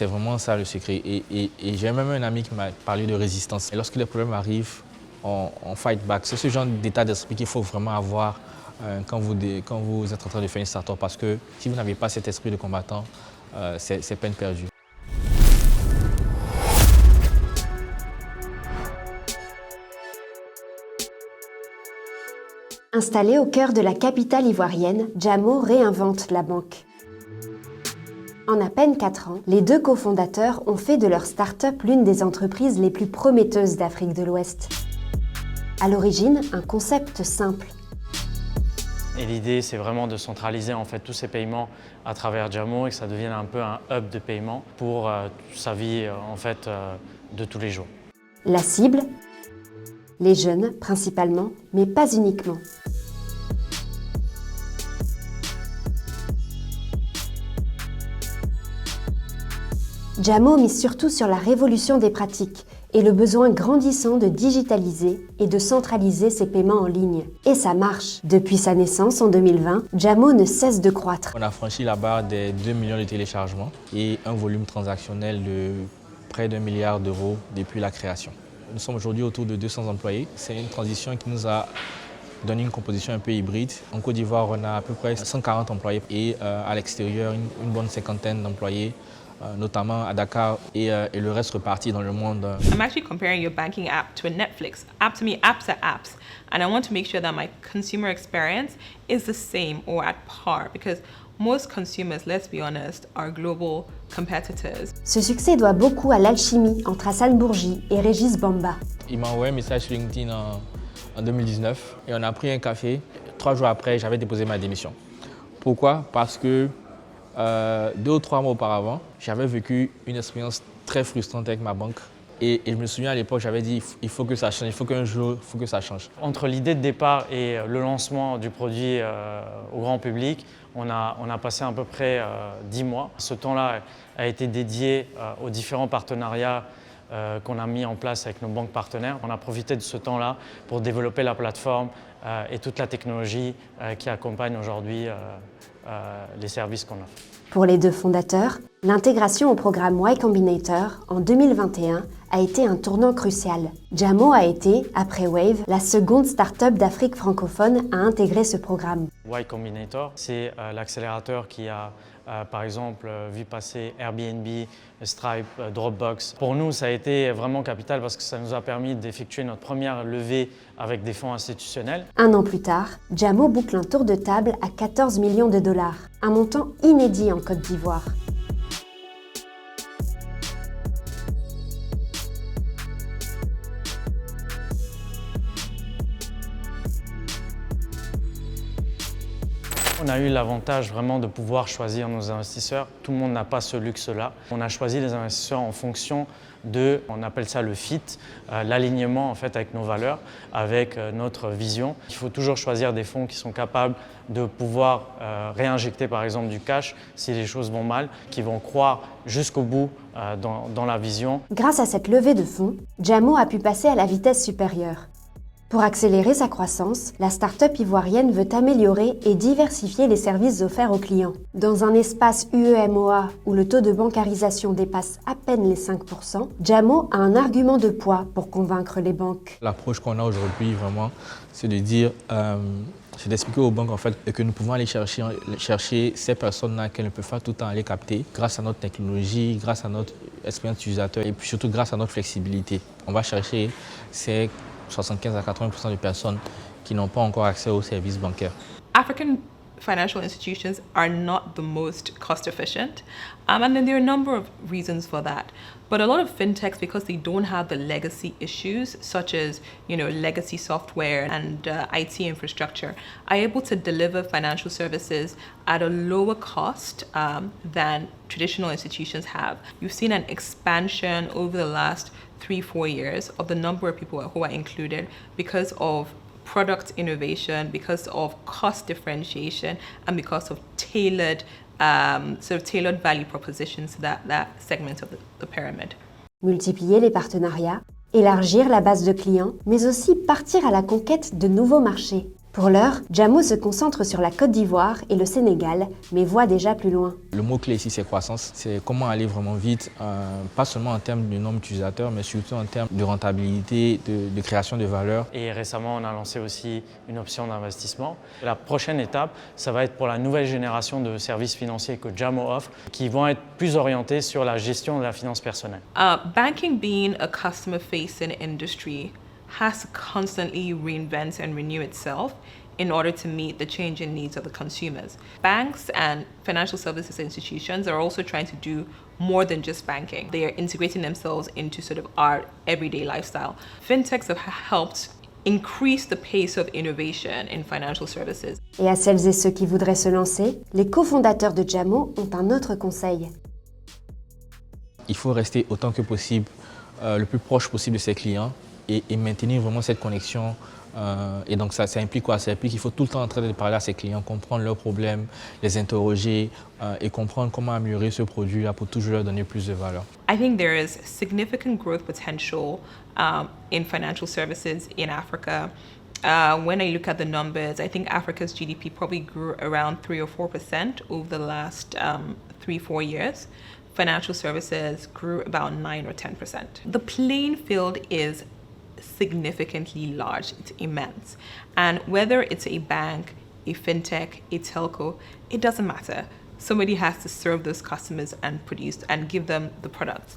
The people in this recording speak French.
c'est vraiment ça le secret. Et j'ai même un ami qui m'a parlé de résistance. Et lorsque les problèmes arrivent, on fight back. C'est ce genre d'état d'esprit qu'il faut vraiment avoir quand vous êtes en train de faire une start-up. Parce que si vous n'avez pas cet esprit de combattant, c'est peine perdue. Installé au cœur de la capitale ivoirienne, Jamo réinvente la banque. En à peine 4 ans, les deux cofondateurs ont fait de leur start-up l'une des entreprises les plus prometteuses d'Afrique de l'Ouest. À l'origine, un concept simple. Et l'idée, c'est vraiment de centraliser en fait tous ces paiements à travers Jamo et que ça devienne un peu un hub de paiement pour sa vie de tous les jours. La cible ? Les jeunes, principalement, mais pas uniquement. Jamo mise surtout sur la révolution des pratiques et le besoin grandissant de digitaliser et de centraliser ses paiements en ligne. Et ça marche. Depuis sa naissance en 2020, Jamo ne cesse de croître. On a franchi la barre des 2 millions de téléchargements et un volume transactionnel de près d'1 milliard d'euros depuis la création. Nous sommes aujourd'hui autour de 200 employés. C'est une transition qui nous a donné une composition un peu hybride. En Côte d'Ivoire, on a à peu près 140 employés et à l'extérieur, une bonne cinquantaine d'employés, notamment à Dakar et le reste reparti dans le monde. I'm actually comparing your banking app to a Netflix. App to me, apps are apps. And I want to make sure that my consumer experience is the same or at par because most consumers, let's be honest, are global competitors. Ce succès doit beaucoup à l'alchimie entre Hassan Bourgi et Régis Bamba. Il m'a envoyé un message sur LinkedIn en 2019 et on a pris un café. 3 jours après, j'avais déposé ma démission. Pourquoi? Parce que 2 ou 3 mois auparavant, j'avais vécu une expérience très frustrante avec ma banque. Et je me souviens à l'époque, j'avais dit il faut que ça change, il faut qu'un jour, il faut que ça change. Entre l'idée de départ et le lancement du produit au grand public, on a passé à peu près 10 mois. Ce temps-là a été dédié aux différents partenariats qu'on a mis en place avec nos banques partenaires. On a profité de ce temps-là pour développer la plateforme et toute la technologie qui accompagne aujourd'hui les services qu'on offre. Pour les deux fondateurs, l'intégration au programme Y Combinator en 2021 a été un tournant crucial. Jamo a été, après Wave, la seconde start-up d'Afrique francophone à intégrer ce programme. Y Combinator, c'est l'accélérateur qui a, par exemple, vu passer Airbnb, Stripe, Dropbox. Pour nous, ça a été vraiment capital parce que ça nous a permis d'effectuer notre première levée avec des fonds institutionnels. 1 an plus tard, Jamo boucle un tour de table à 14 millions de dollars, un montant inédit en Côte d'Ivoire. On a eu l'avantage vraiment de pouvoir choisir nos investisseurs. Tout le monde n'a pas ce luxe-là. On a choisi les investisseurs en fonction de, on appelle ça le fit, l'alignement en fait avec nos valeurs, avec notre vision. Il faut toujours choisir des fonds qui sont capables de pouvoir réinjecter par exemple du cash si les choses vont mal, qui vont croire jusqu'au bout dans la vision. Grâce à cette levée de fonds, Jamo a pu passer à la vitesse supérieure. Pour accélérer sa croissance, la start-up ivoirienne veut améliorer et diversifier les services offerts aux clients. Dans un espace UEMOA où le taux de bancarisation dépasse à peine les 5%, Jamo a un argument de poids pour convaincre les banques. L'approche qu'on a aujourd'hui, vraiment, c'est de dire, c'est d'expliquer aux banques en fait, que nous pouvons aller chercher ces personnes-là qu'elles ne peuvent pas tout le temps aller capter grâce à notre technologie, grâce à notre expérience utilisateur et puis surtout grâce à notre flexibilité. On va chercher ces 75 à 80% de personnes qui n'ont pas encore accès aux services bancaires. African financial institutions are not the most cost efficient, and then there are a number of reasons for that. But a lot of fintechs, because they don't have the legacy issues, such as legacy software and IT infrastructure, are able to deliver financial services at a lower cost than traditional institutions have. You've seen an expansion over the last 3-4 years of the number of people who are included because of product innovation, because of cost differentiation, and because of tailored value propositions to that segment of the pyramid. Multiplier les partenariats, élargir la base de clients, mais aussi partir à la conquête de nouveaux marchés. Pour l'heure, Jamo se concentre sur la Côte d'Ivoire et le Sénégal, mais voit déjà plus loin. Le mot-clé ici, c'est croissance. C'est comment aller vraiment vite, pas seulement en termes de nombre d'utilisateurs, mais surtout en termes de rentabilité, de création de valeur. Et récemment, on a lancé aussi une option d'investissement. La prochaine étape, ça va être pour la nouvelle génération de services financiers que Jamo offre, qui vont être plus orientés sur la gestion de la finance personnelle. Banking being a customer-facing industry has to constantly reinvent and renew itself in order to meet the changing needs of the consumers. Banks and financial services institutions are also trying to do more than just banking. They are integrating themselves into sort of our everyday lifestyle. Fintechs have helped increase the pace of innovation in financial services. Et à celles et ceux qui voudraient se lancer, les cofondateurs de Jamo ont un autre conseil. Il faut rester autant que possible le plus proche possible de ses clients et maintenir vraiment cette connexion. Et donc ça implique quoi? Ça implique qu'il faut tout le temps en train de parler à ses clients, comprendre leurs problèmes, les interroger et comprendre comment améliorer ce produit-là pour toujours leur donner plus de valeur. I think there is significant growth potential in financial services in Africa. When I look at the numbers, I think Africa's GDP probably grew around 3 or 4% over the last 3-4 years. Financial services grew about 9 or 10%. The playing field is significantly large, it's immense. And whether it's a bank, a fintech, a telco, it doesn't matter. Somebody has to serve those customers and produce and give them the products.